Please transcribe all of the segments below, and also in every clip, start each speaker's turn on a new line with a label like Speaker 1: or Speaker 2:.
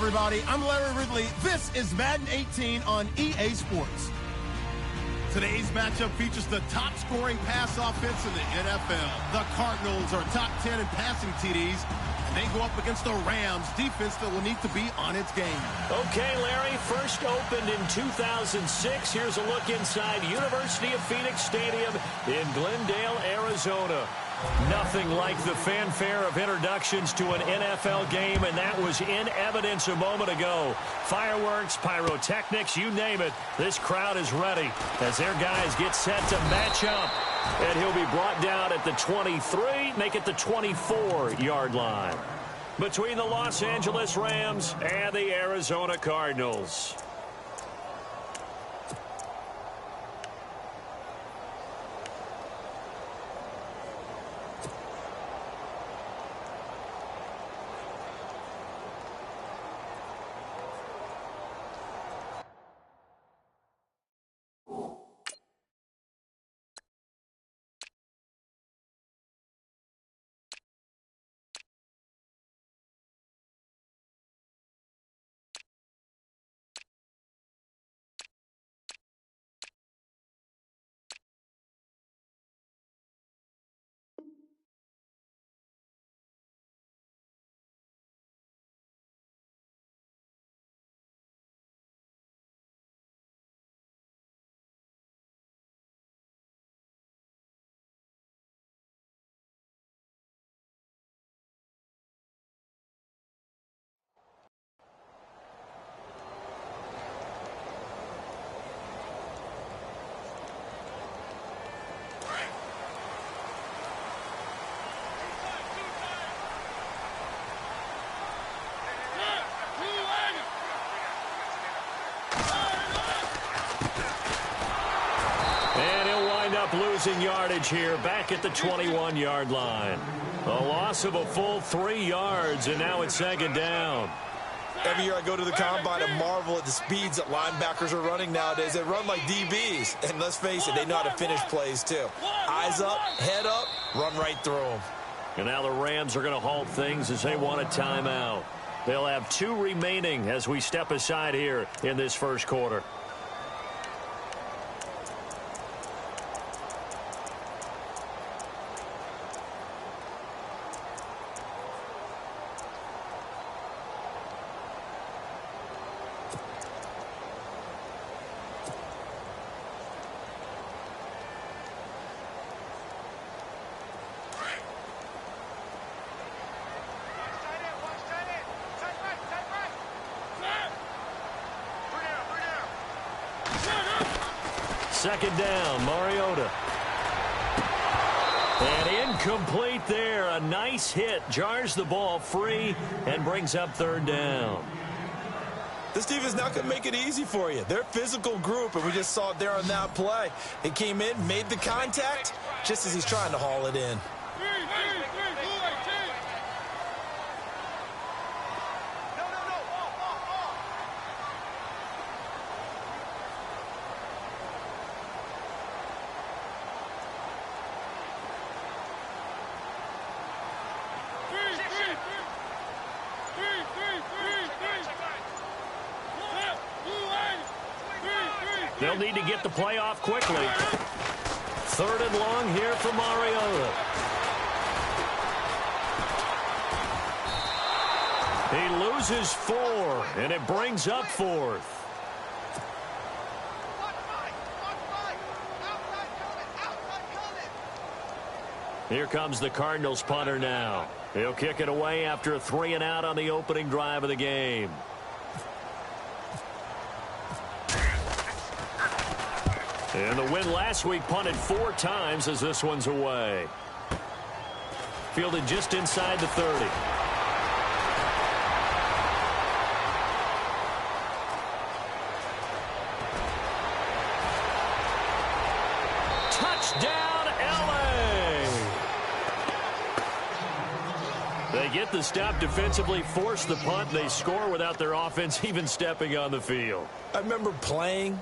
Speaker 1: everybody. I'm Larry Ridley. This is Madden 18 on EA Sports. Today's matchup features the top-scoring pass offense in the NFL. The Cardinals are top 10 in passing TDs. And they go up against the Rams defense that will need to be on its game.
Speaker 2: Okay, Larry, first opened in 2006. Here's a look inside University of Phoenix Stadium in Glendale, Arizona. Nothing like the fanfare of introductions to an NFL game, and that was in evidence a moment ago. Fireworks, pyrotechnics, you name it. This crowd is ready as their guys get set to match up. And he'll be brought down at the 23, make it the 24-yard line. Between the Los Angeles Rams and the Arizona Cardinals. Losing yardage here back at the 21-yard line. A loss of a full 3 yards, and now it's second down.
Speaker 3: Every year I go to the combine and marvel at the speeds that linebackers are running nowadays. They run like DBs, and let's face it, they know how to finish plays too. Eyes up, head up, run right through them.
Speaker 2: And now the Rams are going to halt things as they want a timeout. They'll have 2 remaining as we step aside here in this first quarter. Second down, Mariota. And incomplete there. A nice hit. Jars the ball free and brings up third down.
Speaker 3: This team is not going to make it easy for you. They're a physical group, and we just saw it there on that play. He came in, made the contact, just as he's trying to haul it in.
Speaker 2: They'll need to get the play off quickly. Third and long here for Mariota. He loses 4, and it brings up 4th. Here comes the Cardinals punter now. He'll kick it away after a 3-and-out on the opening drive of the game. And the win last week punted 4 times as this one's away. Fielded just inside the 30. Touchdown, LA! They get the stop defensively, force the punt, they score without their offense even stepping on the field.
Speaker 3: I remember playing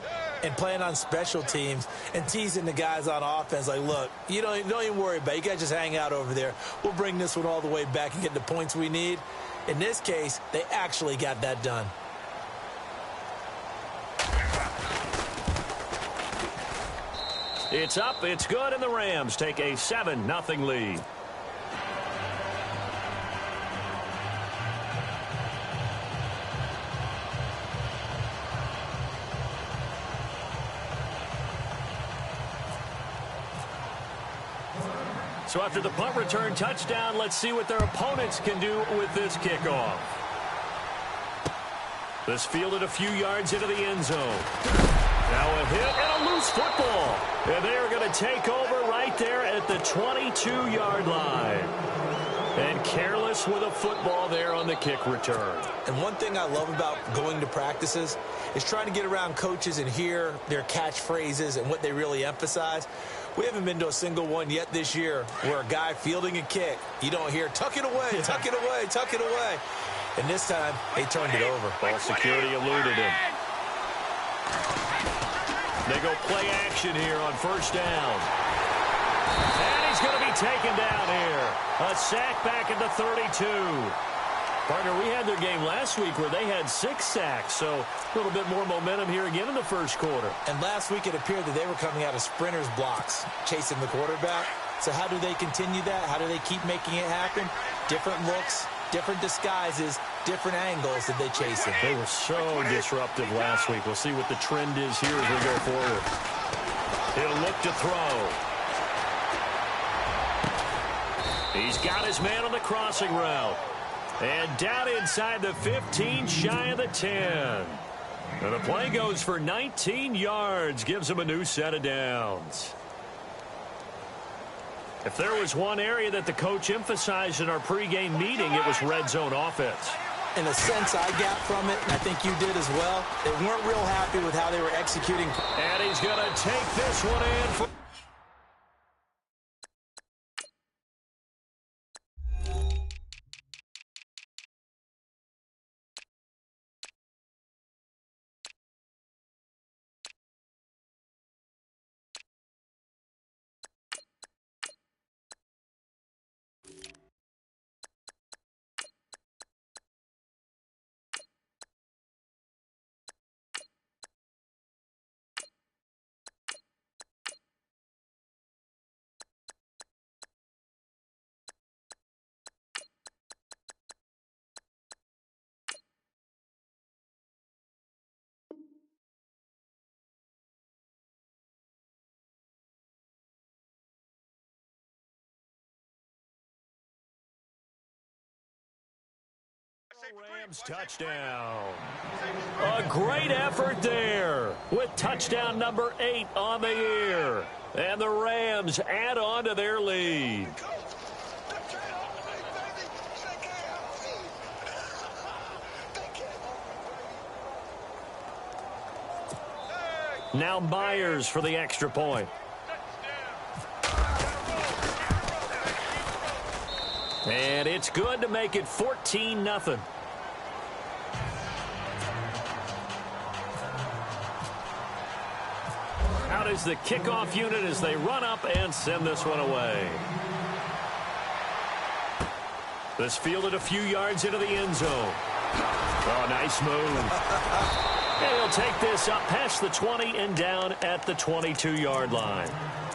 Speaker 3: on special teams and teasing the guys on offense like, look, you don't even worry about it. You guys just hang out over there. We'll bring this one all the way back and get the points we need. In this case, they actually got that done.
Speaker 2: It's up, it's good, and the Rams take a 7-0 lead. So after the punt return touchdown, let's see what their opponents can do with this kickoff. This fielded a few yards into the end zone. Now a hit and a loose football. And they are going to take over right there at the 22-yard line. And careless with a football there on the kick return.
Speaker 3: And one thing I love about going to practices is trying to get around coaches and hear their catchphrases and what they really emphasize. We haven't been to a single one yet this year where a guy fielding a kick, you don't hear, tuck it away, tuck it away, tuck it away. And this time, they turned it over.
Speaker 2: Ball security eluded him. They go play action here on first down. And he's going to be taken down here. A sack back at the 32. Partner, we had their game last week where they had 6 sacks, so a little bit more momentum here again in the first quarter.
Speaker 3: And last week it appeared that they were coming out of sprinters blocks, chasing the quarterback. So how do they continue that? How do they keep making it happen? Different looks, different disguises, different angles that they chase him.
Speaker 2: They were so disruptive last week. We'll see what the trend is here as we go forward. He'll look to throw. He's got his man on the crossing route. And down inside the 15, shy of the 10. And the play goes for 19 yards, gives him a new set of downs. If there was one area that the coach emphasized in our pregame meeting, it was red zone offense.
Speaker 3: In a sense I got from it, and I think you did as well, they weren't real happy with how they were executing.
Speaker 2: And he's going to take this one in for... Rams touchdown. A great effort there with touchdown number 8 on the year. And the Rams add on to their lead. Now Myers for the extra point. And it's good to make it 14-0. Out is the kickoff unit as they run up and send this one away. This fielded a few yards into the end zone. Oh, nice move. And he'll take this up past the 20 and down at the 22-yard line.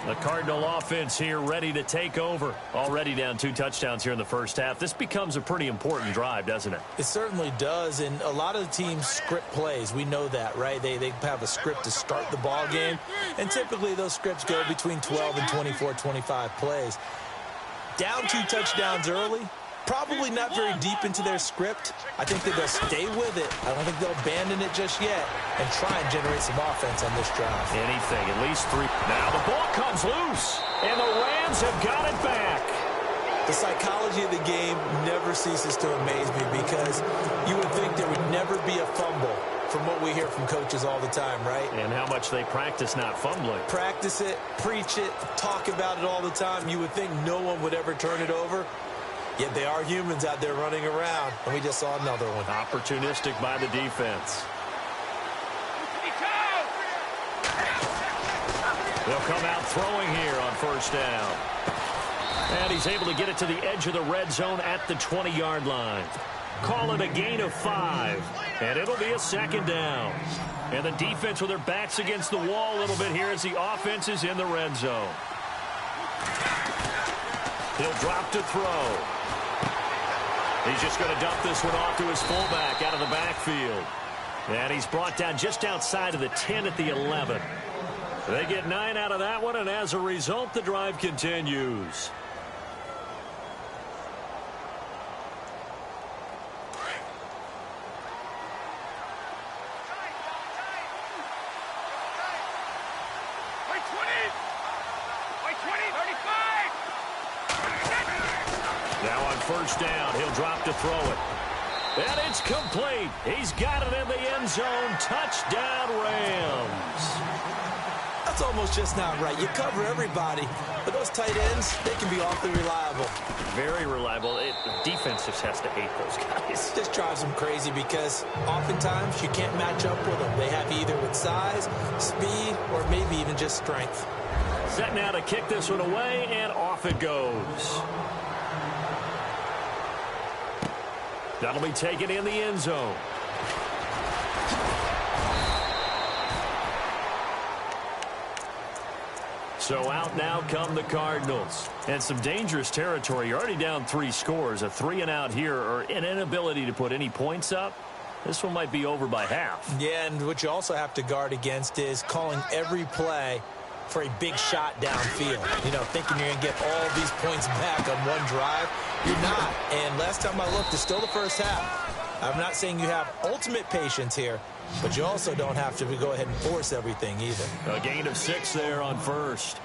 Speaker 2: The Cardinal offense here ready to take over. Already down 2 touchdowns here in the first half. This becomes a pretty important drive, doesn't it?
Speaker 3: It certainly does, and a lot of the teams script plays. We know that, right? They have a script to start the ball game, and typically those scripts go between 12 and 24, 25 plays. Down 2 touchdowns early, probably not very deep into their script. I think that they'll stay with it. I don't think they'll abandon it just yet and try and generate some offense on this drive.
Speaker 2: Anything, at least 3. Now the ball comes loose, and the Rams have got it back.
Speaker 3: The psychology of the game never ceases to amaze me because you would think there would never be a fumble from what we hear from coaches all the time, right?
Speaker 2: And how much they practice not fumbling.
Speaker 3: Practice it, preach it, talk about it all the time. You would think no one would ever turn it over. Yet they are humans out there running around, and we just saw another one.
Speaker 2: Opportunistic by the defense. They'll come out throwing here on first down. And he's able to get it to the edge of the red zone at the 20-yard line. Call it a gain of 5. And it'll be a second down. And the defense with their backs against the wall a little bit here as the offense is in the red zone. He'll drop to throw. He's just going to dump this one off to his fullback out of the backfield. And he's brought down just outside of the 10 at the 11. They get 9 out of that one, and as a result, the drive continues. Now on first down, he'll drop to throw it. And it's complete. He's got it in the end zone. Touchdown, Rams.
Speaker 3: That's almost just not right. You cover everybody, but those tight ends, they can be awfully reliable.
Speaker 2: Very reliable. Defense just has to hate those guys.
Speaker 3: It just drives them crazy because oftentimes you can't match up with them. They have either with size, speed, or maybe even just strength.
Speaker 2: Set now to kick this one away, and off it goes. That'll be taken in the end zone. So out now come the Cardinals. And some dangerous territory. You're already down 3 scores. A 3 and out here, or an inability to put any points up. This one might be over by half.
Speaker 3: Yeah, and what you also have to guard against is calling every play for a big shot downfield. You know, thinking you're going to get all these points back on one drive. You're not. And last time I looked, it's still the first half. I'm not saying you have ultimate patience here, but you also don't have to go ahead and force everything either.
Speaker 2: A gain of 6 there on first.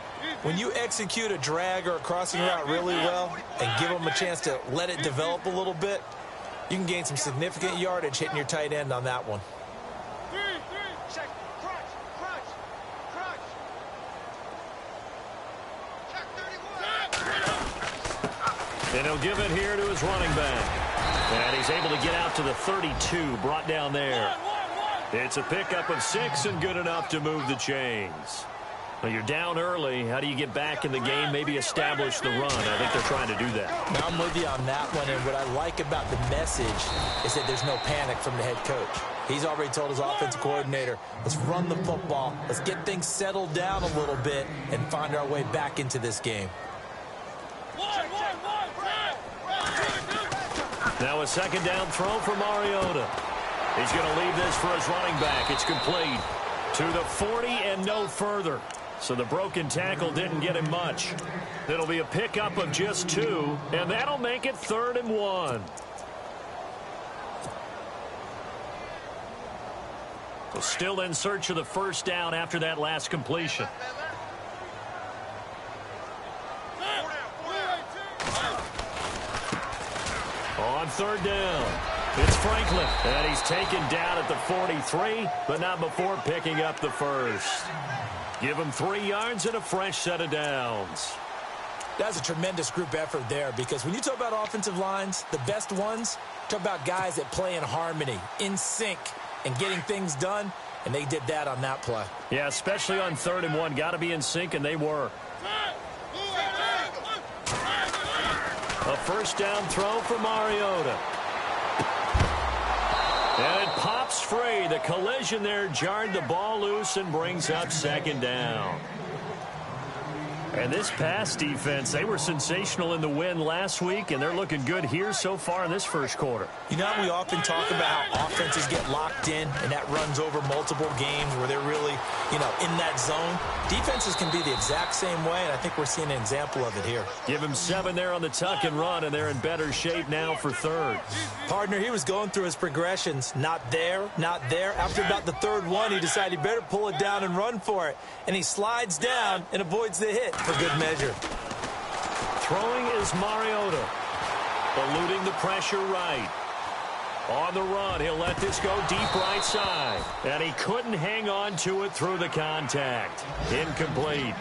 Speaker 3: When you execute a drag or a crossing route really well and give them a chance to let it develop a little bit, you can gain some significant yardage hitting your tight end on that one.
Speaker 2: And he'll give it here to his running back. And he's able to get out to the 32, brought down there. It's a pickup of 6 and good enough to move the chains. Well, you're down early. How do you get back in the game, maybe establish the run? I think they're trying to do that.
Speaker 3: Now, I'm with you on that one, and what I like about the message is that there's no panic from the head coach. He's already told his offensive coordinator, let's run the football, let's get things settled down a little bit and find our way back into this game.
Speaker 2: Now a second down throw for Mariota. He's going to leave this for his running back. It's complete to the 40 and no further. So the broken tackle didn't get him much. It'll be a pickup of just 2, and that'll make it 3rd and 1. So still in search of the first down after that last completion. On 3rd down, it's Franklin, and he's taken down at the 43, but not before picking up the first. Give him 3 yards and a fresh set of downs.
Speaker 3: That's a tremendous group effort there, because when you talk about offensive lines, the best ones, talk about guys that play in harmony, in sync, and getting things done, and they did that on that play.
Speaker 2: Yeah, especially on 3rd and 1. Got to be in sync, and they were. A first down throw for Mariota. And it pops free. The collision there jarred the ball loose and brings up 2nd down. And this pass defense, they were sensational in the win last week, and they're looking good here so far in this first quarter.
Speaker 3: You know how we often talk about how offenses get locked in, and that runs over multiple games where they're really, in that zone? Defenses can be the exact same way, and I think we're seeing an example of it here.
Speaker 2: Give him 7 there on the tuck and run, and they're in better shape now for 3rd.
Speaker 3: Partner, he was going through his progressions. Not there, not there. After about the 3rd one, he decided he better pull it down and run for it. And he slides down and avoids the hit for good measure.
Speaker 2: Throwing is Mariota. Eluding the pressure right. On the run, he'll let this go deep right side. And he couldn't hang on to it through the contact. Incomplete.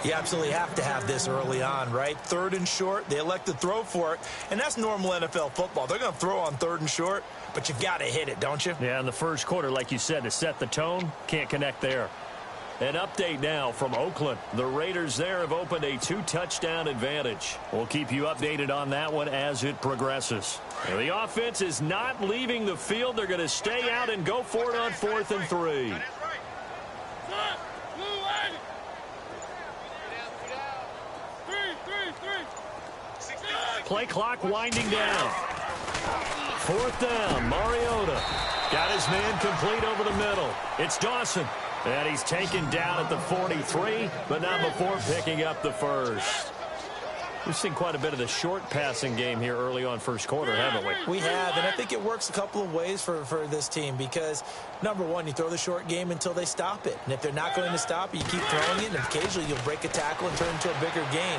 Speaker 3: You absolutely have to have this early on, right? 3rd and short, they elect to throw for it. And that's normal NFL football. They're going to throw on 3rd and short, but you got to hit it, don't you?
Speaker 2: Yeah, in the first quarter, like you said, to set the tone, can't connect there. An update now from Oakland. The Raiders there have opened a 2-touchdown advantage. We'll keep you updated on that one as it progresses. And the offense is not leaving the field. They're going to stay out and go for it on 4th and 3. Play clock winding down. 4th down, Mariota. Got his man complete over the middle. It's Dawson. And he's taken down at the 43, but not before picking up the first. We've seen quite a bit of the short passing game here early on first quarter, haven't we?
Speaker 3: We have, and I think it works a couple of ways for this team because, number one, you throw the short game until they stop it. And if they're not going to stop it, you keep throwing it, and occasionally you'll break a tackle and turn it into a bigger gain.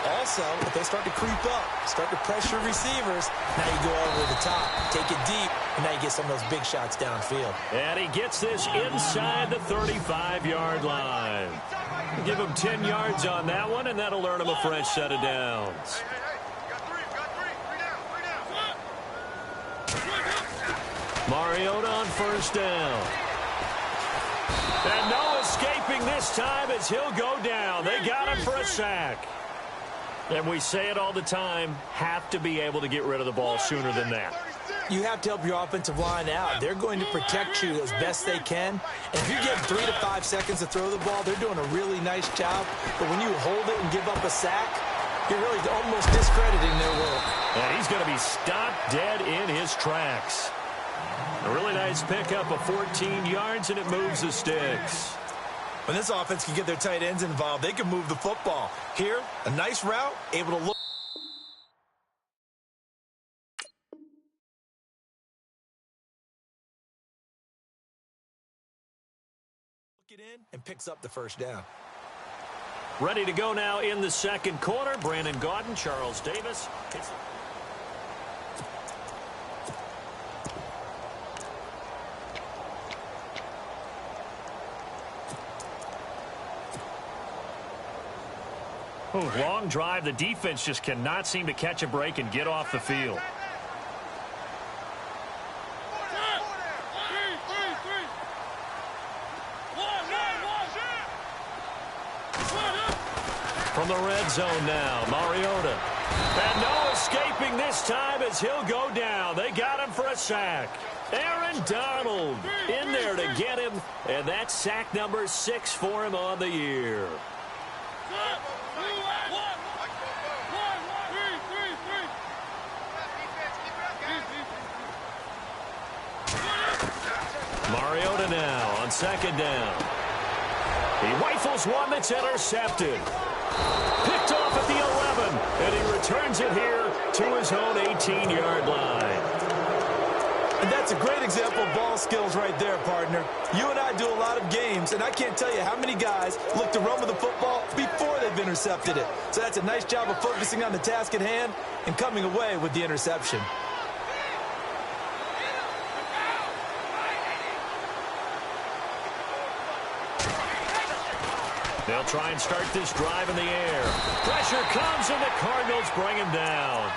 Speaker 3: Also, if they start to creep up, start to pressure receivers, now you go over the top, take it deep, and now you get some of those big shots downfield.
Speaker 2: And he gets this inside the 35-yard line. Give him 10 yards on that one, and that'll earn him a fresh set of downs. Mariota on 1st down. And no escaping this time as he'll go down. They got him for a sack. And we say it all the time, have to be able to get rid of the ball sooner than that.
Speaker 3: You have to help your offensive line out. They're going to protect you as best they can. And if you get 3 to 5 seconds to throw the ball, they're doing a really nice job. But when you hold it and give up a sack, you're really almost discrediting their work.
Speaker 2: And he's going to be stopped dead in his tracks. A really nice pickup of 14 yards, and it moves the sticks.
Speaker 3: When this offense can get their tight ends involved, they can move the football. Here, a nice route, able to look it in and picks up the first down.
Speaker 2: Ready to go now in the second quarter. Brandon Gaudin, Charles Davis. Long drive. The defense just cannot seem to catch a break and get off the field. From the red zone now, Mariota. And no escaping this time as he'll go down. They got him for a sack. Aaron Donald in there to get him, and that's sack number 6 for him on the year. Mariota now on 2nd down. He rifles one that's intercepted. Picked off at the 11, and he returns it here to his own 18-yard line.
Speaker 3: And that's a great example of ball skills right there, partner. You and I do a lot of games, and I can't tell you how many guys look to run with the football before they've intercepted it. So that's a nice job of focusing on the task at hand and coming away with the interception.
Speaker 2: They'll try and start this drive in the air. Pressure comes, and the Cardinals bring him down.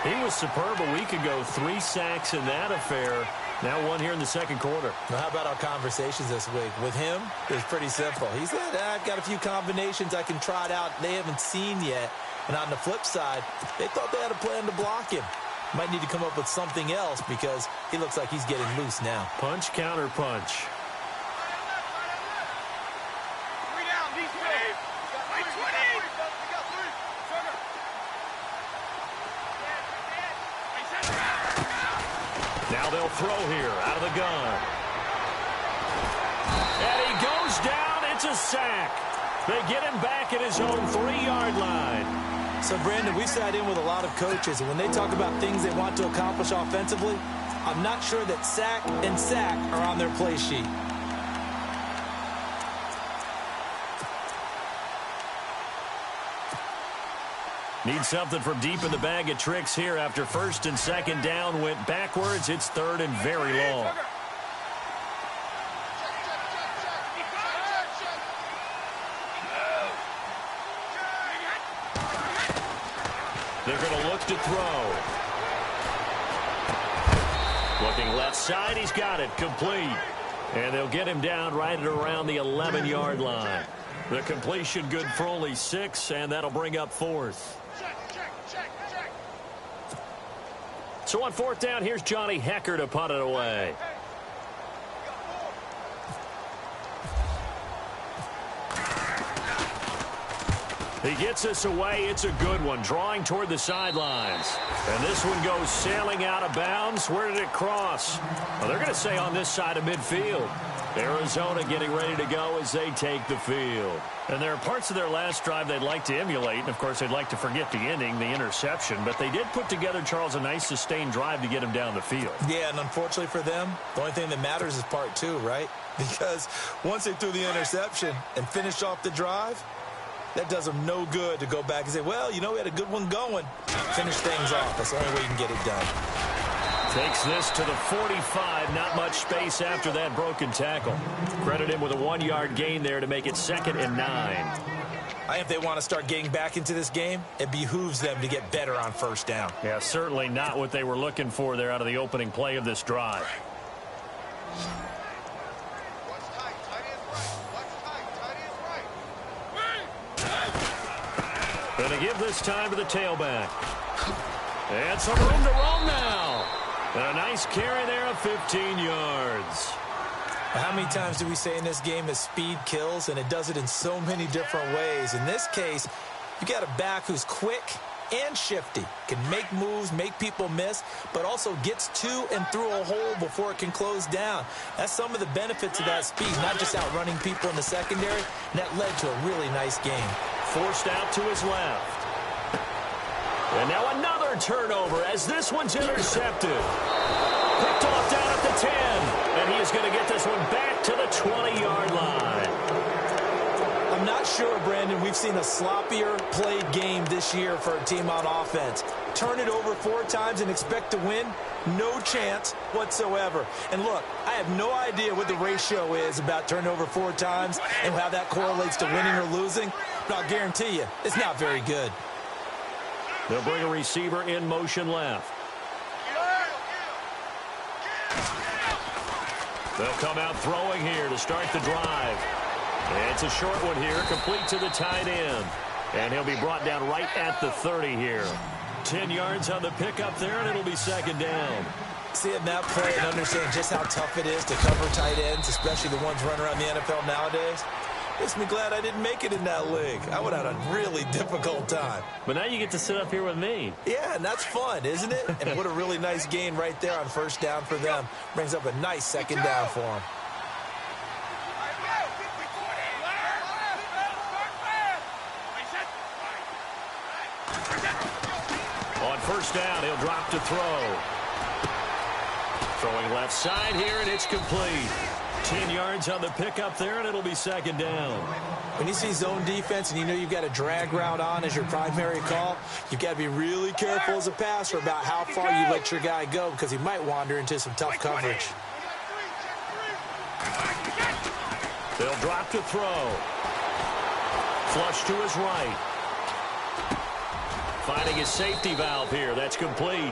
Speaker 2: He was superb a week ago. 3 sacks in that affair. Now 1 here in the second quarter.
Speaker 3: Now, how about our conversations this week? With him, it was pretty simple. He said, I've got a few combinations I can trot out they haven't seen yet. And on the flip side, they thought they had a plan to block him. Might need to come up with something else because he looks like he's getting loose now.
Speaker 2: Punch, counter punch. Now they'll throw here out of the gun. And he goes down. It's a sack. They get him back at his own 3-yard line.
Speaker 3: So, Brandon, we sat in with a lot of coaches, and when they talk about things they want to accomplish offensively, I'm not sure that sack and sack are on their play sheet.
Speaker 2: Need something from deep in the bag of tricks here after 1st and 2nd down went backwards. It's 3rd and very long. They're going to look to throw. Looking left side, he's got it complete. And they'll get him down right at around the 11-yard line. The completion good for only 6, and that'll bring up 4th. So on 4th down, here's Johnny Hecker to punt it away. He gets us away. It's a good one, drawing toward the sidelines. And this one goes sailing out of bounds. Where did it cross? Well, they're going to say on this side of midfield. Arizona getting ready to go as they take the field. And there are parts of their last drive they'd like to emulate. And, of course, they'd like to forget the ending, the interception. But they did put together, Charles, a nice sustained drive to get him down the field.
Speaker 3: Yeah, and unfortunately for them, the only thing that matters is part 2, right? Because once they threw the interception and finished off the drive, that does them no good to go back and say, well, you know, we had a good one going. Finish things off. That's the only way you can get it done.
Speaker 2: Takes this to the 45. Not much space after that broken tackle. Credit him with a 1-yard gain there to make it 2nd and 9.
Speaker 3: I think if they want to start getting back into this game, it behooves them to get better on 1st down.
Speaker 2: Yeah, certainly not what they were looking for there out of the opening play of this drive. Going to give this time to the tailback. And some room to roam now. And a nice carry there of 15 yards.
Speaker 3: How many times do we say in this game that speed kills, and it does it in so many different ways? In this case, you got a back who's quick and shifty, can make moves, make people miss, but also gets to and through a hole before it can close down. That's some of the benefits of that speed, not just outrunning people in the secondary, and that led to a really nice game.
Speaker 2: Forced out to his left. And now another turnover as this one's intercepted. Picked off down at the 10. And he is going to get this one back to the 20-yard line.
Speaker 3: I'm not sure, Brandon, we've seen a sloppier played game this year for a team on offense. Turn it over 4 times and expect to win? No chance whatsoever. And look, I have no idea what the ratio is about turning over 4 times and how that correlates to winning or losing, but I'll guarantee you it's not very good.
Speaker 2: They'll bring a receiver in motion left. They'll come out throwing here to start the drive. And it's a short one here, complete to the tight end. And he'll be brought down right at the 30 here. 10 yards on the pickup there, and it'll be 2nd down.
Speaker 3: Seeing that play and understand just how tough it is to cover tight ends, especially the ones running around the NFL nowadays, makes me glad I didn't make it in that league. I would have had a really difficult time.
Speaker 2: But now you get to sit up here with me.
Speaker 3: Yeah, and that's fun, isn't it? And what a really nice gain right there on 1st down for them. Brings up a nice 2nd down for them.
Speaker 2: On 1st down, he'll drop to throw. Throwing left side here, and it's complete. 10 yards on the pickup there, and it'll be 2nd down.
Speaker 3: When you see zone defense and you know you've got a drag route on as your primary call, you've got to be really careful as a passer about how far you let your guy go because he might wander into some tough coverage.
Speaker 2: They'll drop to throw. Flush to his right. Finding his safety valve here. That's complete.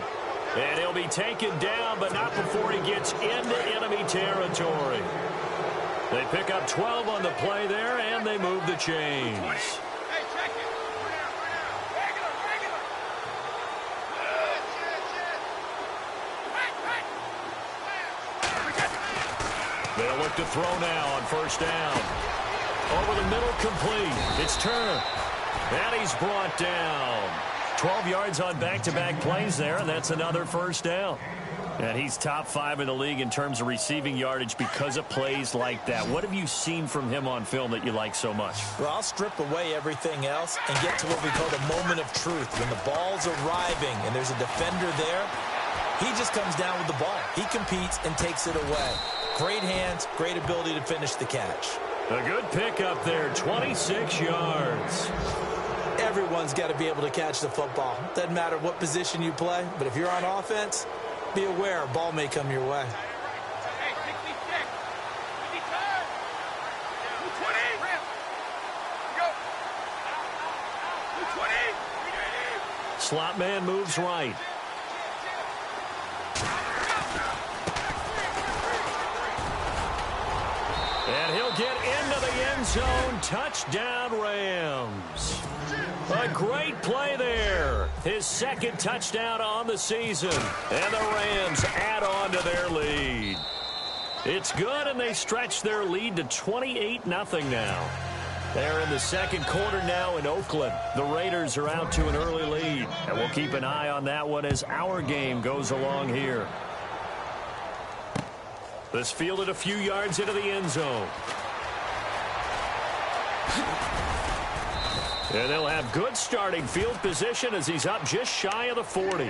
Speaker 2: And he'll be taken down, but not before he gets into enemy territory. They pick up 12 on the play there, and they move the chains. They'll look to throw now on 1st down. Over the middle, complete. It's Turner. And he's brought down. 12 yards on back-to-back plays there, and that's another 1st down. And he's top 5 in the league in terms of receiving yardage because of plays like that. What have you seen from him on film that you like so much?
Speaker 3: Well, I'll strip away everything else and get to what we call the moment of truth. When the ball's arriving and there's a defender there, he just comes down with the ball. He competes and takes it away. Great hands, great ability to finish the catch.
Speaker 2: A good pickup there, 26 yards.
Speaker 3: Everyone's got to be able to catch the football. Doesn't matter what position you play, but if you're on offense, be aware a ball may come your way.
Speaker 2: Slot man moves right. end zone. Touchdown, Rams. A great play there. His second touchdown on the season. And the Rams add on to their lead. It's good, and they stretch their lead to 28-0 now. They're in the second quarter now in Oakland. The Raiders are out to an early lead, and we'll keep an eye on that one as our game goes along here. This fielded a few yards into the end zone. And they'll have good starting field position as he's up just shy of the 40.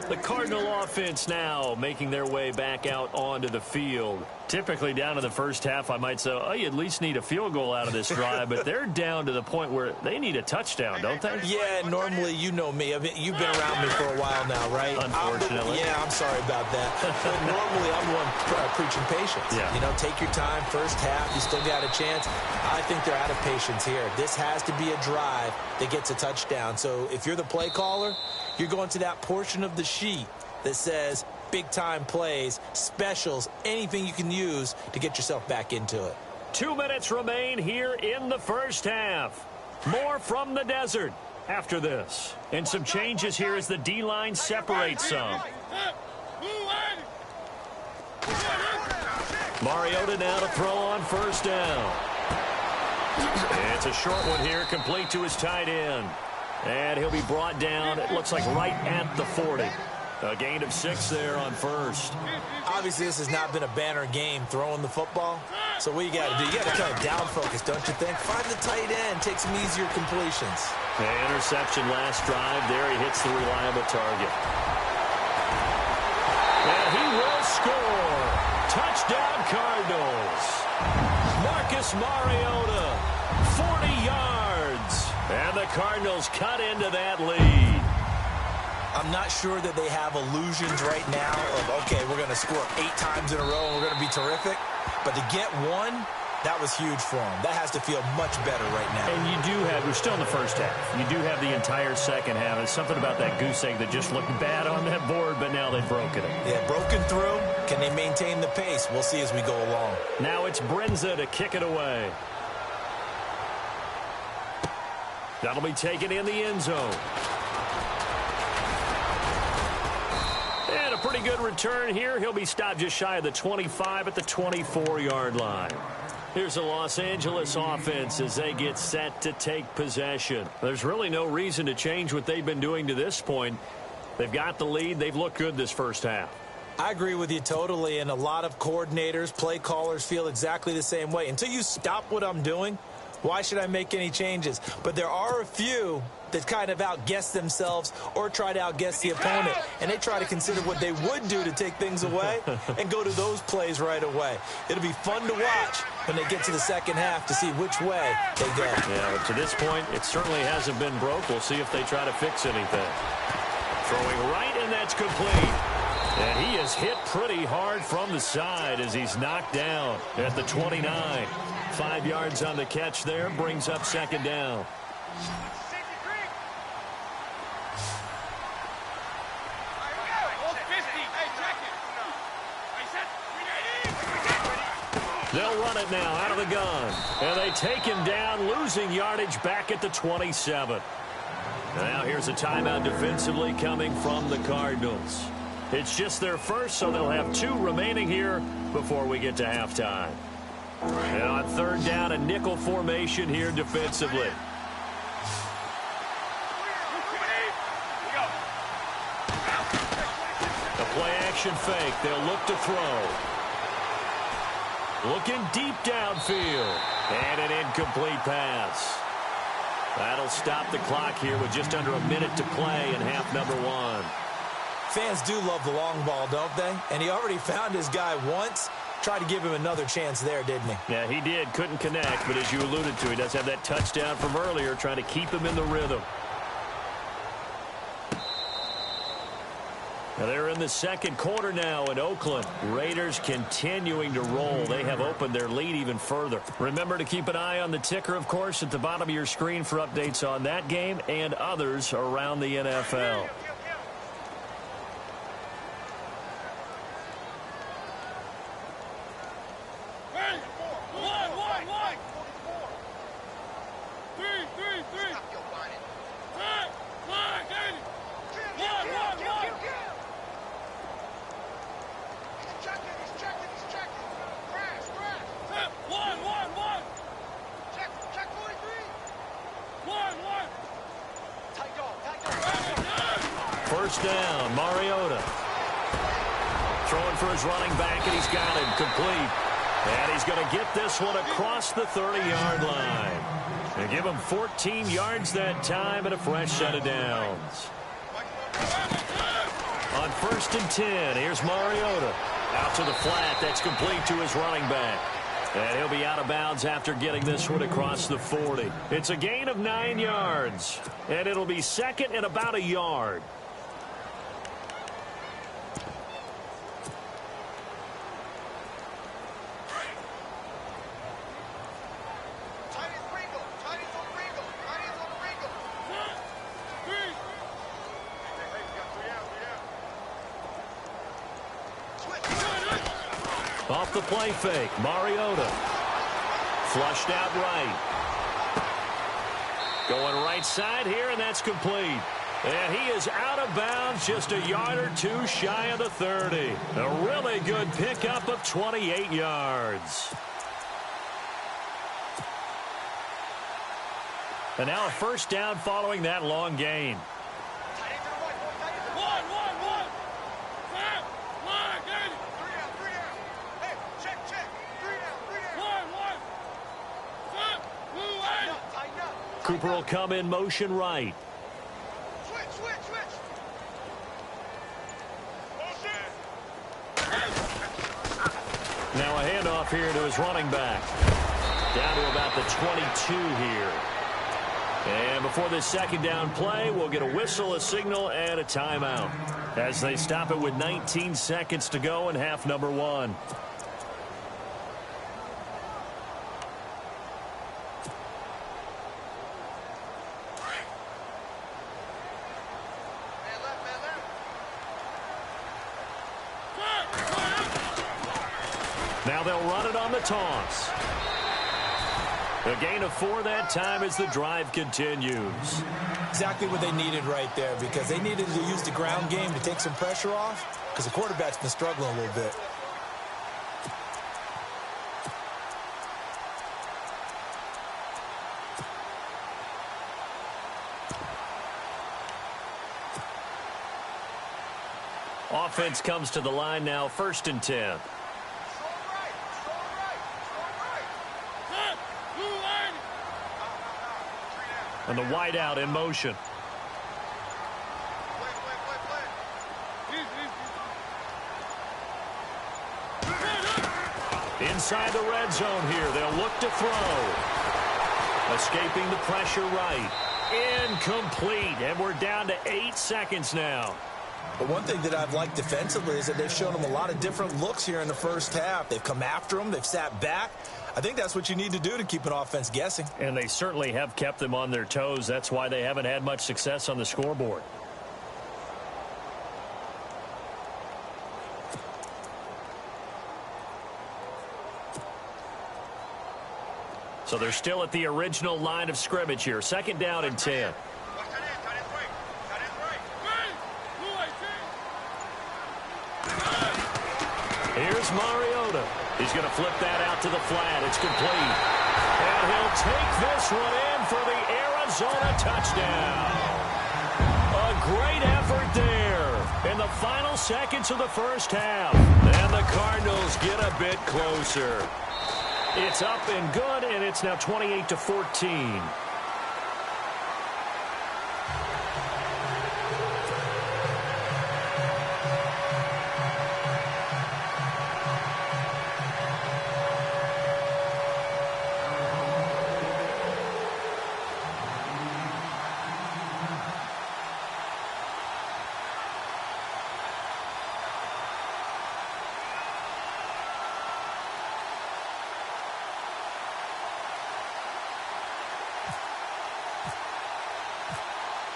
Speaker 2: The Cardinal offense now making their way back out onto the field. Typically down in the first half, I might say, oh, you at least need a field goal out of this drive, but they're down to the point where they need a touchdown, don't they?
Speaker 3: Yeah, normally, you know me. You've been around me for a while now, right?
Speaker 2: Unfortunately.
Speaker 3: I'm sorry about that. But normally, I'm the one preaching patience.
Speaker 2: Yeah.
Speaker 3: You know, take your time. First half, you still got a chance. I think they're out of patience here. This has to be a drive that gets a touchdown. So if you're the play caller, you're going to that portion of the sheet that says big-time plays, specials, anything you can use to get yourself back into it.
Speaker 2: 2 minutes remain here in the first half. More from the desert after this. And some changes here as the D-line separates some. Mariota now to throw on first down. It's a short one here, complete to his tight end. And he'll be brought down, it looks like right at the 40. A gain of 6 there on first.
Speaker 3: Obviously, this has not been a banner game throwing the football. So what you got to do, you got to kind of down focus, don't you think? Find the tight end, take some easier completions.
Speaker 2: The interception last drive there. He hits the reliable target. And he will score. Touchdown, Cardinals. Marcus Mariota, 40 yards. And the Cardinals cut into that lead.
Speaker 3: I'm not sure that they have illusions right now of, okay, we're going to score 8 times in a row and we're going to be terrific. But to get one, that was huge for them. That has to feel much better right now.
Speaker 2: And you do have, we're still in the first half. You do have the entire second half. It's something about that goose egg that just looked bad on that board, but now they've broken it.
Speaker 3: Yeah, broken through. Can they maintain the pace? We'll see as we go along.
Speaker 2: Now it's Brinza to kick it away. That'll be taken in the end zone. And a pretty good return here. He'll be stopped just shy of the 25 at the 24-yard line. Here's the Los Angeles offense as they get set to take possession. There's really no reason to change what they've been doing to this point. They've got the lead. They've looked good this first half.
Speaker 3: I agree with you totally, and a lot of coordinators, play callers feel exactly the same way. Until you stop what I'm doing, why should I make any changes? But there are a few that kind of outguess themselves or try to outguess the opponent, and they try to consider what they would do to take things away and go to those plays right away. It'll be fun to watch when they get to the second half to see which way they go.
Speaker 2: Yeah, but to this point, it certainly hasn't been broke. We'll see if they try to fix anything. Throwing right, and that's complete. And he is hit pretty hard from the side as he's knocked down at the 29. 5 yards on the catch there, brings up second down. They'll run it now out of the gun. And they take him down, losing yardage back at the 27. Now here's a timeout defensively coming from the Cardinals. It's just their first, so they'll have 2 remaining here before we get to halftime. And on third down, a nickel formation here defensively. A play-action fake. They'll look to throw. Looking deep downfield. And an incomplete pass. That'll stop the clock here with just under a minute to play in half number 1.
Speaker 3: Fans do love the long ball, don't they? And he already found his guy once. Tried to give him another chance there, didn't he?
Speaker 2: Yeah, he did. Couldn't connect, but as you alluded to, he does have that touchdown from earlier, trying to keep him in the rhythm. Now they're in the second quarter now in Oakland. Raiders continuing to roll. They have opened their lead even further. Remember to keep an eye on the ticker, of course, at the bottom of your screen for updates on that game and others around the NFL. First down, Mariota. Throwing for his running back, and he's got it complete. And he's going to get this one across the 30-yard line. And give him 14 yards that time and a fresh set of downs. On 1st and 10, here's Mariota. Out to the flat, that's complete to his running back. And he'll be out of bounds after getting this one across the 40. It's a gain of 9 yards. And it'll be second and about a yard. Off the play fake, Mariota. Flushed out right. Going right side here, and that's complete. And he is out of bounds, just a yard or two shy of the 30. A really good pickup of 28 yards. And now a first down following that long gain. Cooper will come in motion right. Now a handoff here to his running back. Down to about the 22 here. And before this second down play, we'll get a whistle, a signal, and a timeout as they stop it with 19 seconds to go in half number 1. Now they'll run it on the toss. A gain of 4 that time as the drive continues.
Speaker 3: Exactly what they needed right there, because they needed to use the ground game to take some pressure off, because the quarterback's been struggling a little bit.
Speaker 2: Offense comes to the line now, 1st and 10. And the wide out in motion. Inside the red zone here. They'll look to throw. Escaping the pressure right. Incomplete. And we're down to 8 seconds now.
Speaker 3: But one thing that I've liked defensively is that they've shown them a lot of different looks here in the first half. They've come after them. They've sat back. I think that's what you need to do to keep an offense guessing.
Speaker 2: And they certainly have kept them on their toes. That's why they haven't had much success on the scoreboard. So they're still at the original line of scrimmage here. 2nd down and 10. Here's Mariota. He's going to flip that out to the flat. It's complete. And he'll take this one in for the Arizona touchdown. A great effort there in the final seconds of the first half. And the Cardinals get a bit closer. It's up and good, and it's now 28-14.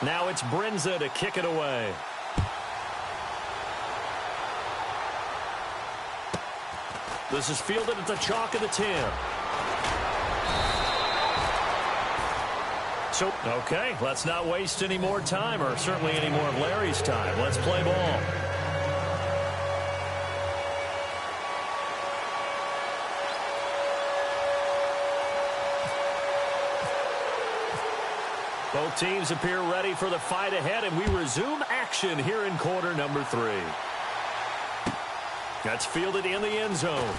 Speaker 2: Now it's Brinza to kick it away. This is fielded at the chalk of the 10. So, okay, let's not waste any more time, or certainly any more of Larry's time. Let's play ball. Both teams appear ready for the fight ahead, and we resume action here in quarter number 3. That's fielded in the end zone.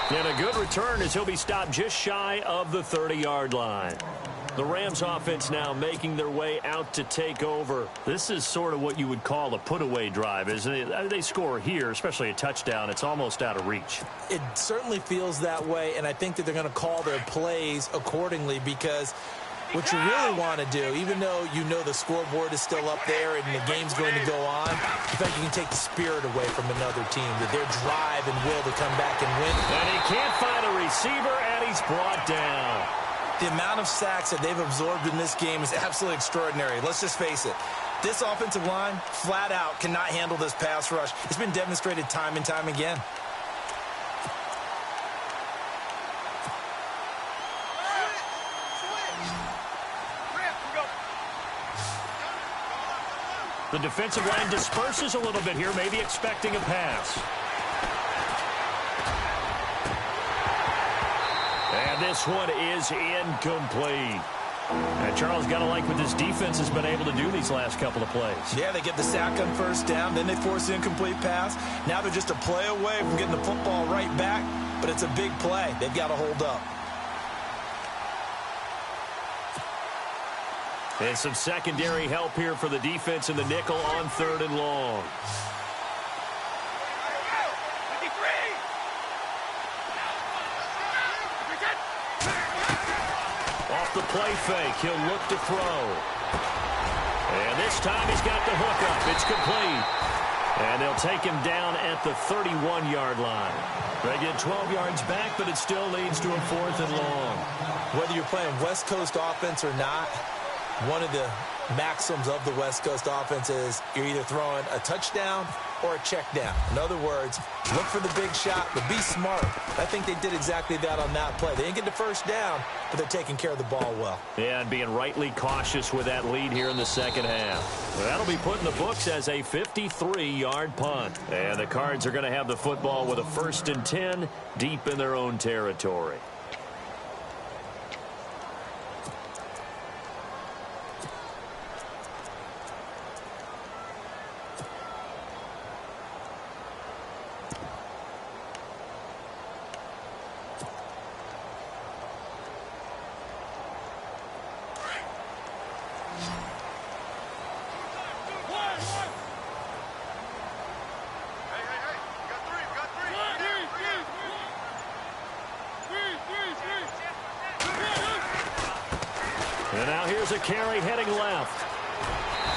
Speaker 2: And a good return as he'll be stopped just shy of the 30-yard line. The Rams offense now making their way out to take over. This is sort of what you would call a put-away drive, isn't it? They score here, especially a touchdown. It's almost out of reach.
Speaker 3: It certainly feels that way, and I think that they're going to call their plays accordingly, because what you really want to do, even though you know the scoreboard is still up there and the game's going to go on, I think you can take the spirit away from another team, that their drive and will to come back and win.
Speaker 2: And he can't find a receiver, and he's brought down.
Speaker 3: The amount of sacks that they've absorbed in this game is absolutely extraordinary. Let's just face it. This offensive line, flat out, cannot handle this pass rush. It's been demonstrated time and time again.
Speaker 2: The defensive line disperses a little bit here, maybe expecting a pass. And this one is incomplete. And Charles, got to like what this defense has been able to do these last couple of plays.
Speaker 3: Yeah, they get the sack on first down, then they force the incomplete pass. Now they're just a play away from getting the football right back, but it's a big play. They've got to hold up.
Speaker 2: And some secondary help here for the defense in the nickel on 3rd and long. Off the play fake, he'll look to throw. And this time he's got the hook up. It's complete. And they'll take him down at the 31-yard line. They get 12 yards back, but it still leads to a 4th and long.
Speaker 3: Whether you're playing West Coast offense or not, one of the maxims of the West Coast offense is you're either throwing a touchdown or a check down. In other words, look for the big shot, but be smart. I think they did exactly that on that play. They didn't get the first down, but they're taking care of the ball well.
Speaker 2: Yeah, and being rightly cautious with that lead here in the second half. Well, that'll be put in the books as a 53-yard punt. And the Cards are going to have the football with a 1st and 10 deep in their own territory. And now here's a carry heading left.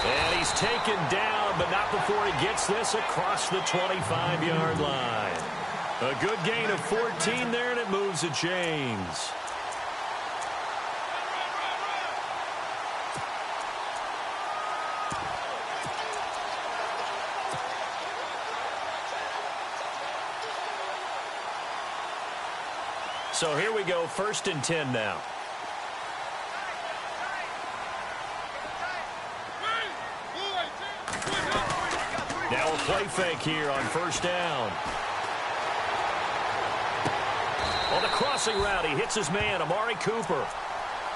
Speaker 2: And he's taken down, but not before he gets this across the 25-yard line. A good gain of 14 there, and it moves the chains. So here we go, 1st and 10 now. Now a play fake here on 1st down. On the crossing route, he hits his man, Amari Cooper.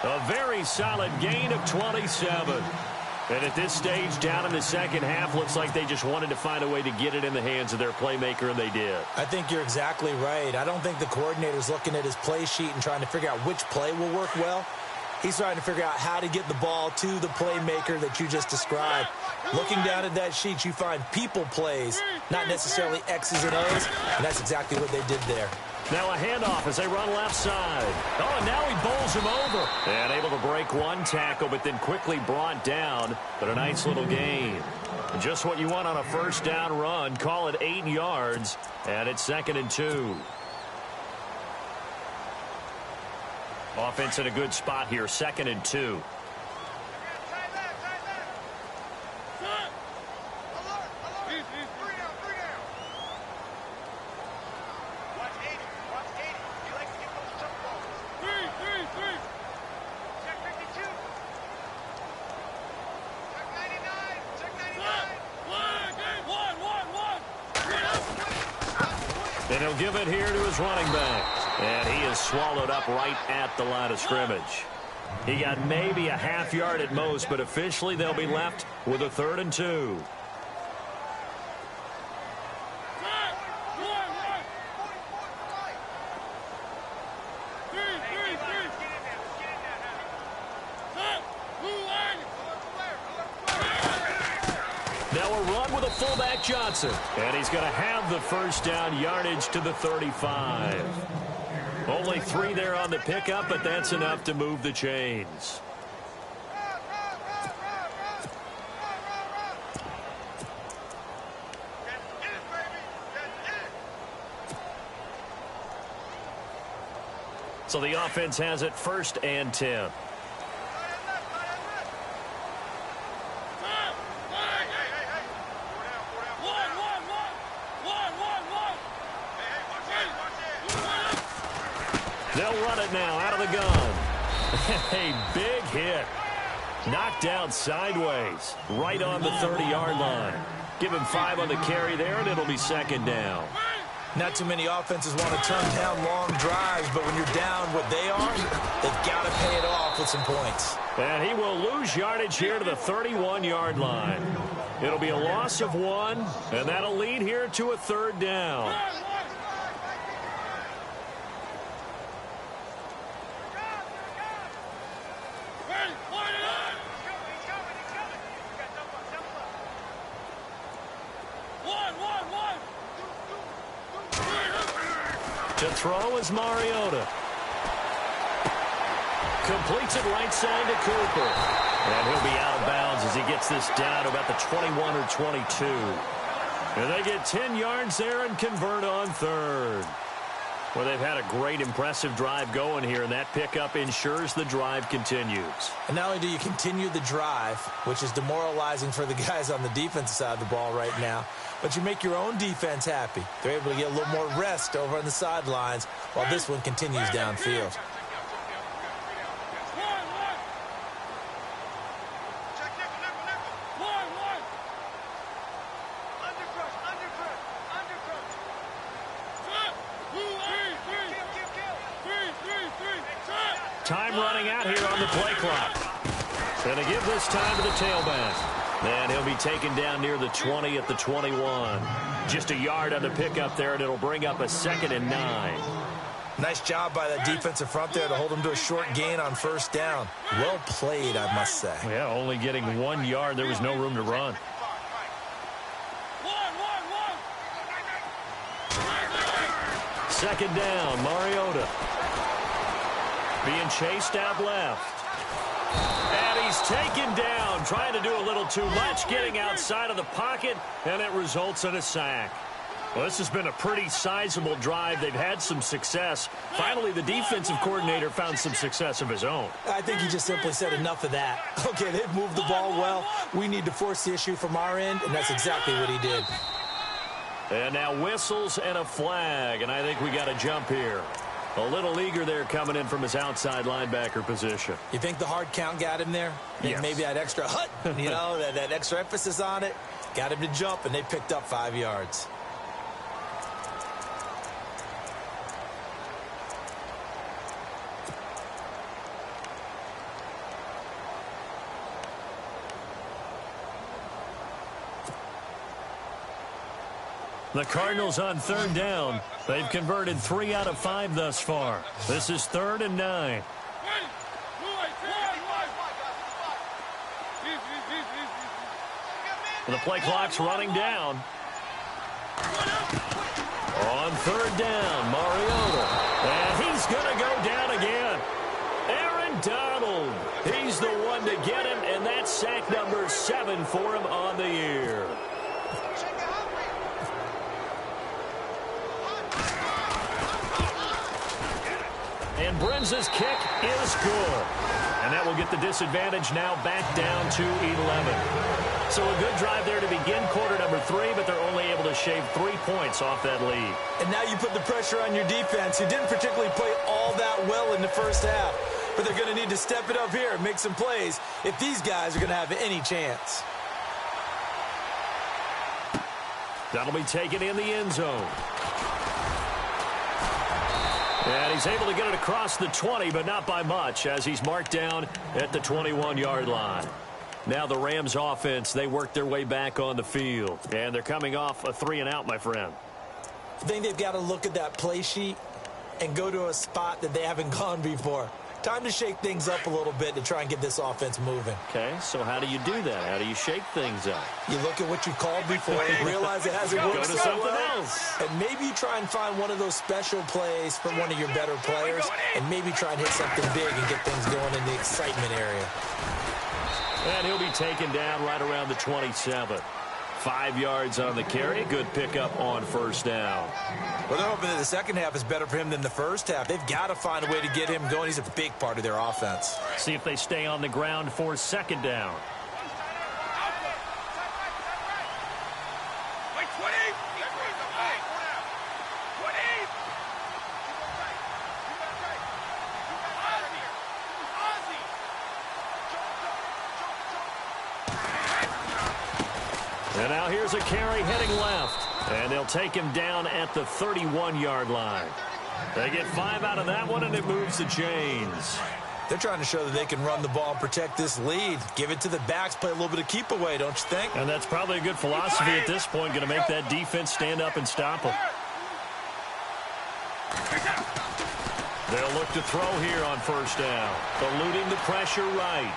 Speaker 2: A very solid gain of 27. And at this stage, down in the second half, looks like they just wanted to find a way to get it in the hands of their playmaker, and they did.
Speaker 3: I think you're exactly right. I don't think the coordinator's looking at his play sheet and trying to figure out which play will work well. He's trying to figure out how to get the ball to the playmaker that you just described. Looking down at that sheet, you find people plays, not necessarily X's and O's, and that's exactly what they did there.
Speaker 2: Now a handoff as they run left side. Oh, and now he bowls him over. And able to break one tackle, but then quickly brought down. But a nice little gain. Just what you want on a 1st down run. Call it 8 yards, and it's 2nd and 2. Offense in a good spot here, 2nd and 2. And And he'll give it here to his running back. And he is swallowed up right at the line of scrimmage. He got maybe a half yard at most, but officially they'll be left with a 3rd and 2. Now a run with a fullback Johnson. And he's going to have the first down, yardage to the 35. Only 3 there on the pickup, but that's enough to move the chains. So the offense has it 1st and 10. They'll run it now out of the gun. A big hit. Knocked down sideways. Right on the 30-yard line. Give him 5 on the carry there, and it'll be 2nd down.
Speaker 3: Not too many offenses want to turn down long drives, but when you're down what they are, they've got to pay it off with some points.
Speaker 2: And he will lose yardage here to the 31-yard line. It'll be a loss of 1, and that'll lead here to a 3rd down. To throw is Mariota. Completes it right side to Cooper. And he'll be out of bounds as he gets this down to about the 21 or 22. And they get 10 yards there and convert on 3rd. Well, they've had a great, impressive drive going here, and that pickup ensures the drive continues.
Speaker 3: And not only do you continue the drive, which is demoralizing for the guys on the defensive side of the ball right now, but you make your own defense happy. They're able to get a little more rest over on the sidelines while this one continues downfield.
Speaker 2: Time running out here on the play clock. Going to give this time to the tailback. And he'll be taken down near the 20 at the 21. Just a yard on the pickup there, and it'll bring up a 2nd and 9.
Speaker 3: Nice job by that defensive front there to hold him to a short gain on 1st down. Well played, I must say.
Speaker 2: Yeah, only getting 1 yard. There was no room to run. Second down, Mariota. Being chased out left. And he's taken down, trying to do a little too much, getting outside of the pocket, and it results in a sack. Well, this has been a pretty sizable drive. They've had some success. Finally, the defensive coordinator found some success of his own.
Speaker 3: I think he just simply said enough of that. Okay, they've moved the ball well. We need to force the issue from our end, and that's exactly what he did.
Speaker 2: And now whistles and a flag, and I think we got a jump here. A little eager there coming in from his outside linebacker position.
Speaker 3: You think the hard count got him there?
Speaker 2: Yes.
Speaker 3: Maybe that extra hut, you know, that extra emphasis on it. Got him to jump, and they picked up 5 yards.
Speaker 2: The Cardinals on 3rd down. They've converted 3 out of 5 thus far. This is 3rd and 9. The play clock's running down. On 3rd down, Mariota. And he's going to go down again. Aaron Donald. He's the one to get him, and that's sack number 7 for him on the year. And Brenz's kick is good. And that will get the disadvantage now back down to 11. So a good drive there to begin quarter number 3, but they're only able to shave 3 points off that lead.
Speaker 3: And now you put the pressure on your defense, who didn't particularly play all that well in the first half. But they're going to need to step it up here and make some plays if these guys are going to have any chance.
Speaker 2: That'll be taken in the end zone. And he's able to get it across the 20, but not by much, as he's marked down at the 21-yard line. Now the Rams offense, they work their way back on the field. And they're coming off a 3-and-out, my friend.
Speaker 3: I think they've got to look at that play sheet and go to a spot that they haven't gone before. Time to shake things up a little bit to try and get this offense moving.
Speaker 2: Okay, so how do you do that? How do you shake things up?
Speaker 3: You look at what you called before and realize it hasn't worked
Speaker 2: so
Speaker 3: so
Speaker 2: well.
Speaker 3: else. And maybe you try and find one of those special plays from one of your better players and maybe try and hit something big and get things going in the excitement area.
Speaker 2: And he'll be taken down right around the 27. 5 yards on the carry. Good pickup on first down.
Speaker 3: Well, they're hoping that the second half is better for him than the first half. They've got to find a way to get him going. He's a big part of their offense.
Speaker 2: See if they stay on the ground for second down. And now here's a carry heading left. And they'll take him down at the 31-yard line. They get 5 out of that one, and it moves the chains.
Speaker 3: They're trying to show that they can run the ball and protect this lead. Give it to the backs, play a little bit of keep away, don't you think?
Speaker 2: And that's probably a good philosophy at this point, going to make that defense stand up and stop them. They'll look to throw here on first down. Eluding the pressure right.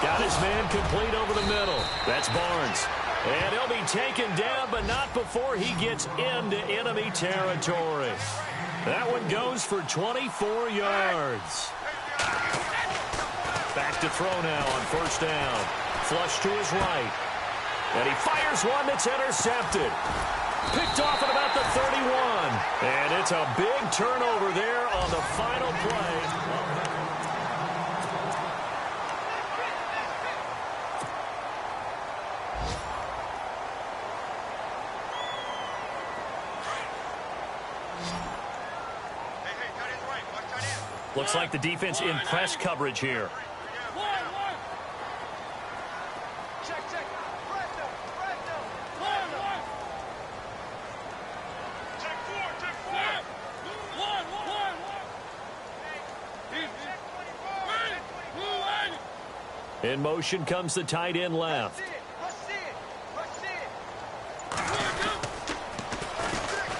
Speaker 2: Got his man complete over the middle. That's Barnes. And he'll be taken down, but not before he gets into enemy territory. That one goes for 24 yards. Back to throw now on first down. Flush to his right. And he fires one that's intercepted. Picked off at about the 31. And it's a big turnover there on the final play. Looks like the defense in press coverage here. In motion comes the tight end left.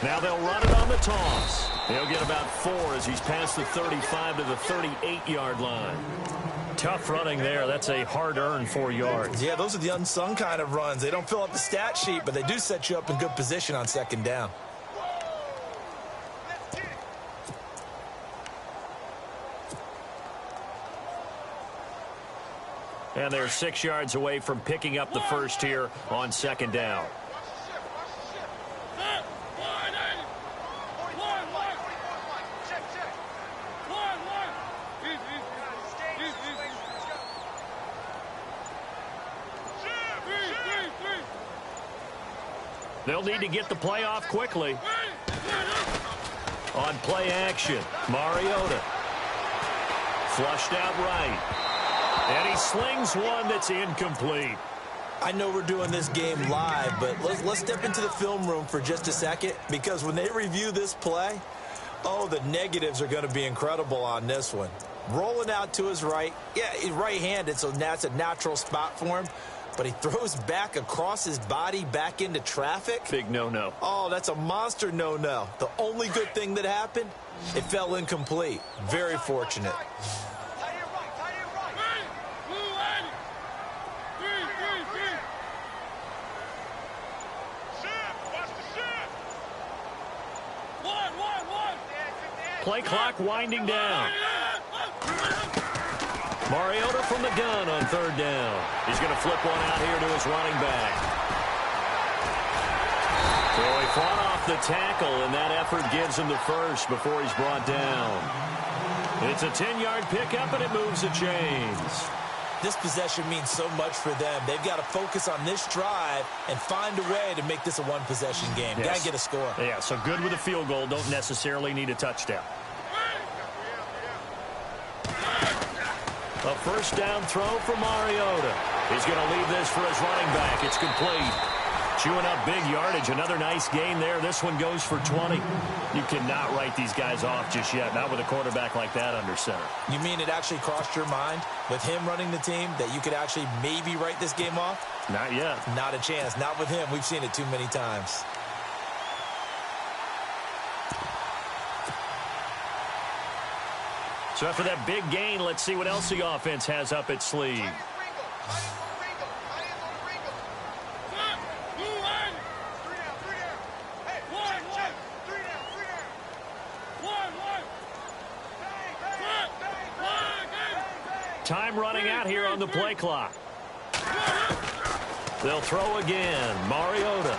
Speaker 2: Now they'll run it on the toss. He'll get about 4 as he's past the 35 to the 38-yard line. Tough running there. That's a hard-earned 4 yards.
Speaker 3: Yeah, those are the unsung kind of runs. They don't fill up the stat sheet, but they do set you up in good position on second down.
Speaker 2: And they're 6 yards away from picking up the first here on second down. They'll need to get the play off quickly. On play action, Mariota. Flushed out right. And he slings one that's incomplete.
Speaker 3: I know we're doing this game live, but let's step into the film room for just a second, because when they review this play, oh, the negatives are going to be incredible on this one. Rolling out to his right. Yeah, he's right-handed, so that's a natural spot for him. But he throws back across his body back into traffic.
Speaker 2: Big no-no.
Speaker 3: Oh, that's a monster no-no. The only good thing that happened, it fell incomplete. Very fortunate.
Speaker 2: Play clock winding down. Mariota from the gun on third down. He's going to flip one out here to his running back. So he fought off the tackle, and that effort gives him the first before he's brought down. It's a 10-yard pickup, and it moves the chains.
Speaker 3: This possession means so much for them. They've got to focus on this drive and find a way to make this a one-possession game.
Speaker 2: Yes.
Speaker 3: Got to get a score.
Speaker 2: Yeah, so good with a field goal. Don't necessarily need a touchdown. A first down throw for Mariota. He's going to leave this for his running back. It's complete. Chewing up big yardage. Another nice gain there. This one goes for 20. You cannot write these guys off just yet, not with a quarterback like that under center.
Speaker 3: You mean it actually crossed your mind with him running the team that you could actually maybe write this game off?
Speaker 2: Not yet.
Speaker 3: Not a chance. Not with him. We've seen it too many times.
Speaker 2: So after that big gain, let's see what else the offense has up its sleeve. Time running out here on the play clock. They'll throw again. Mariota.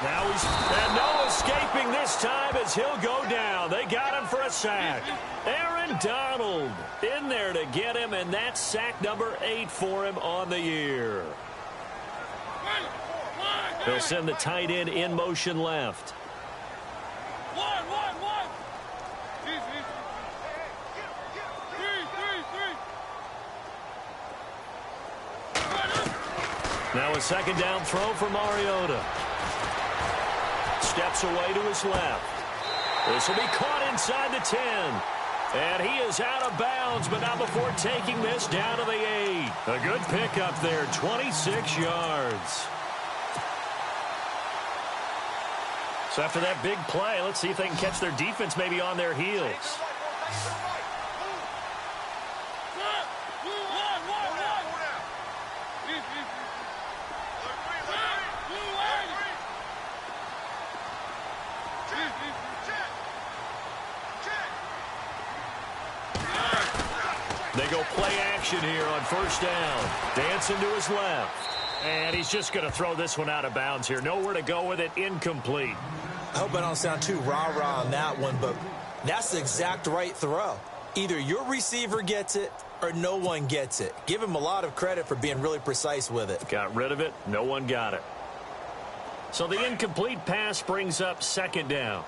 Speaker 2: Now and no escaping this time as he'll go down. They got him for a sack. Aaron Donald in there to get him, and that's sack number 8 for him on the year. They'll send the tight end in motion left. Now a second down throw for Mariota. Steps away to his left. This will be caught inside the 10. And he is out of bounds, but not before taking this down to the 8. A good pickup there, 26 yards. So after that big play, let's see if they can catch their defense maybe on their heels. They go play action here on first down. Dancing to his left. And he's just going to throw this one out of bounds here. Nowhere to go with it. Incomplete.
Speaker 3: I hope I don't sound too rah-rah on that one, but that's the exact right throw. Either your receiver gets it or no one gets it. Give him a lot of credit for being really precise with it.
Speaker 2: Got rid of it. No one got it. So the incomplete pass brings up second down.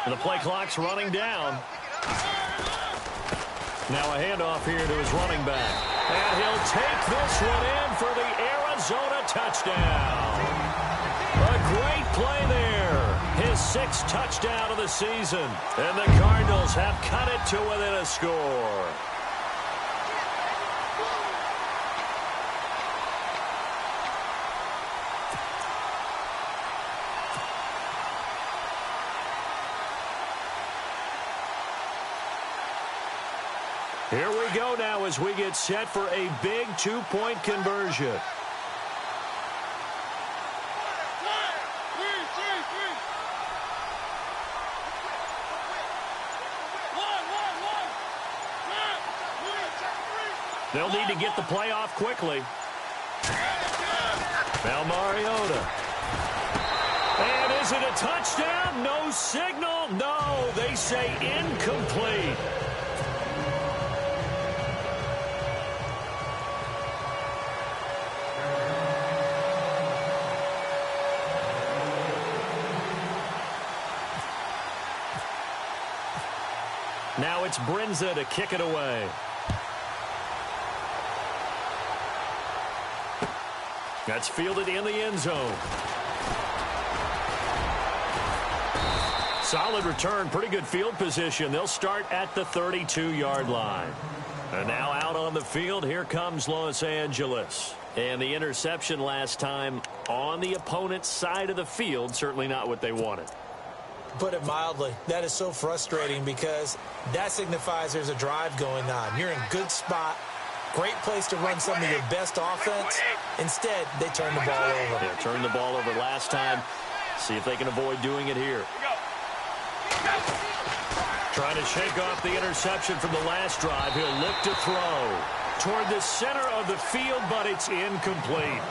Speaker 2: The play clock's running down. Now a handoff here to his running back. And he'll take this one in for the Arizona touchdown. A great play there. His 6th touchdown of the season. And the Cardinals have cut it to within a score. Here we go now as we get set for a big 2-point conversion. They'll need to get the play off quickly. Now Mariota. And is it a touchdown? No signal. No, they say incomplete. Now it's Brinza to kick it away. That's fielded in the end zone. Solid return, pretty good field position. They'll start at the 32-yard line. And now out on the field, here comes Los Angeles. And the interception last time on the opponent's side of the field, certainly not what they wanted.
Speaker 3: Put it mildly, that is so frustrating because that signifies there's a drive going on. You're in a good spot, great place to run some of your best offense. Instead, they turn the ball over.
Speaker 2: Yeah, turned the ball over last time. See if they can avoid doing it here. Trying to shake off the interception from the last drive. He'll look to throw toward the center of the field, but it's incomplete.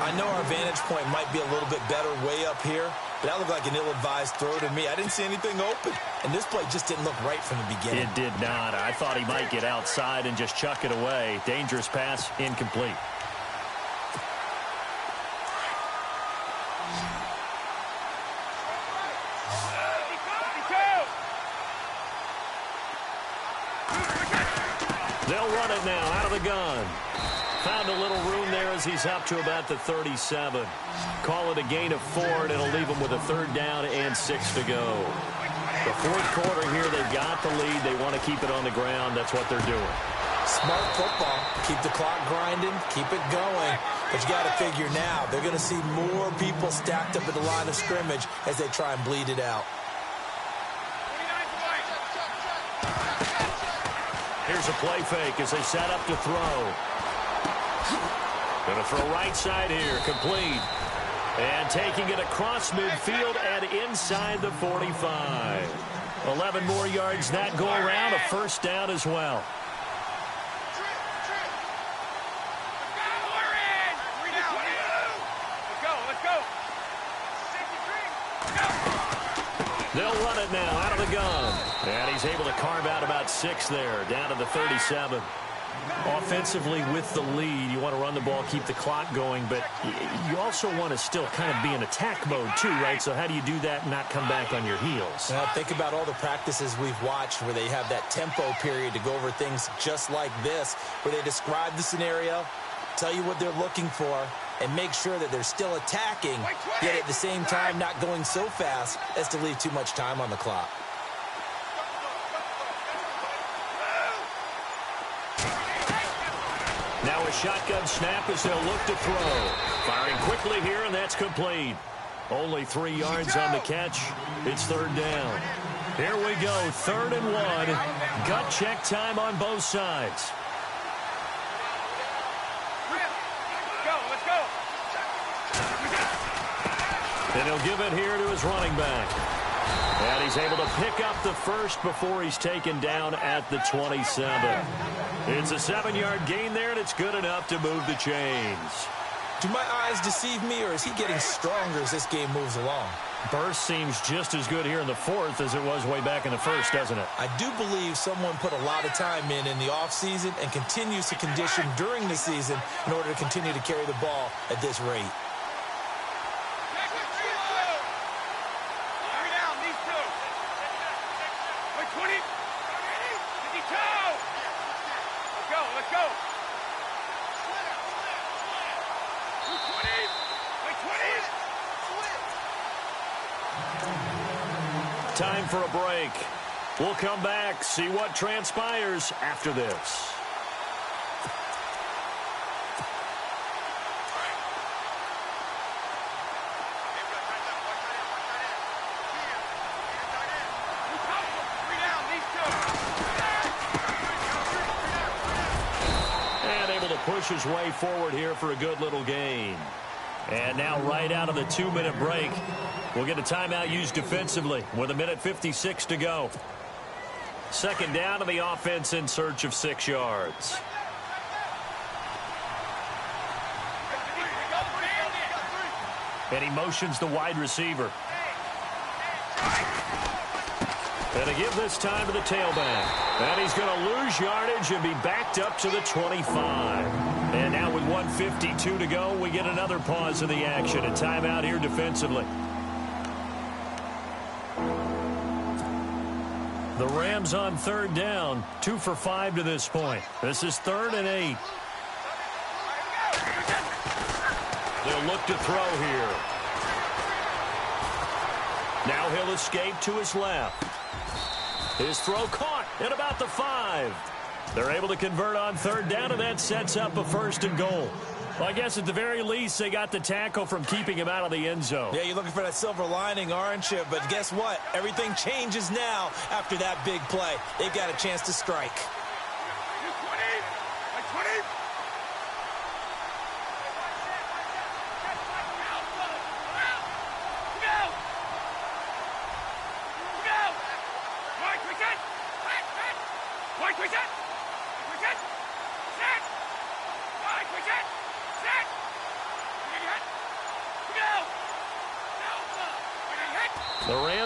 Speaker 3: I know our vantage point might be a little bit better way up here, but that looked like an ill-advised throw to me. I didn't see anything open, and this play just didn't look right from the beginning.
Speaker 2: It did not. I thought he might get outside and just chuck it away. Dangerous pass, incomplete. They'll run it now out of the gun. Found a little room there as he's up to about the 37. Call it a gain of 4, and it'll leave him with a 3rd down and 6 to go. The 4th quarter here, they've got the lead. They want to keep it on the ground. That's what they're doing.
Speaker 3: Smart football. Keep the clock grinding. Keep it going. But you got to figure now, they're going to see more people stacked up at the line of scrimmage as they try and bleed it out.
Speaker 2: Here's a play fake as they set up to throw. Going to throw right side here, complete. And taking it across midfield and inside the 45. 11 more yards that go around, a 1st down as well. They'll run it now out of the gun. And he's able to carve out about 6 there, down to the 37. Offensively with the lead, you want to run the ball, keep the clock going, but you also want to still kind of be in attack mode too, right? So how do you do that and not come back on your heels?
Speaker 3: Think about all the practices we've watched where they have that tempo period to go over things just like this, where they describe the scenario, tell you what they're looking for, and make sure that they're still attacking, yet at the same time not going so fast as to leave too much time on the clock.
Speaker 2: Now a shotgun snap as they'll look to throw. Firing quickly here, and that's complete. Only 3 yards on the catch. It's 3rd down. Here we go, 3rd and 1. Gut check time on both sides.
Speaker 4: Let's go.
Speaker 2: And he'll give it here to his running back. And he's able to pick up the 1st before he's taken down at the 27. It's a 7-yard gain there, and it's good enough to move the chains.
Speaker 3: Do my eyes deceive me, or is he getting stronger as this game moves along?
Speaker 2: Burst seems just as good here in the 4th as it was way back in the 1st, doesn't it?
Speaker 3: I do believe someone put a lot of time in the offseason and continues to condition during the season in order to continue to carry the ball at this rate.
Speaker 2: Time for a break. We'll come back, see what transpires after this. And able to push his way forward here for a good little gain. And now right out of the 2-minute break, we'll get a timeout used defensively with 1:56 to go. 2nd down to the offense in search of 6 yards. And he motions the wide receiver. And a give this time to the tailback. And he's going to lose yardage and be backed up to the 25. And now with 1:52 to go, we get another pause in the action. A timeout here defensively. The Rams on 3rd down, 2 for 5 to this point. This is 3rd and 8. They'll look to throw here. Now he'll escape to his left. His throw caught at about the 5. They're able to convert on 3rd down, and that sets up a 1st and goal. Well, I guess at the very least, they got the tackle from keeping him out of the end zone.
Speaker 3: Yeah, you're looking for that silver lining, aren't you? But guess what? Everything changes now after that big play. They've got a chance to strike.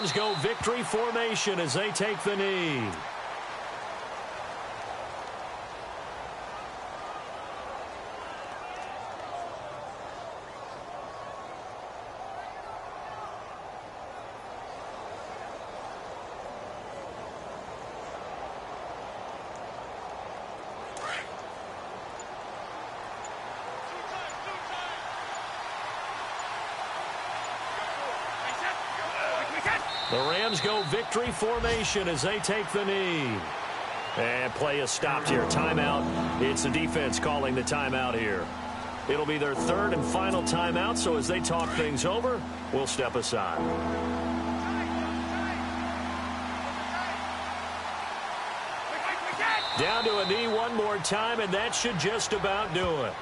Speaker 2: Rams go victory formation as they take the knee. The Rams go victory formation as they take the knee. And play is stopped here. Timeout. It's the defense calling the timeout here. It'll be their third and final timeout, so as they talk things over, we'll step aside. Down to a knee one more time, and that should just about do it.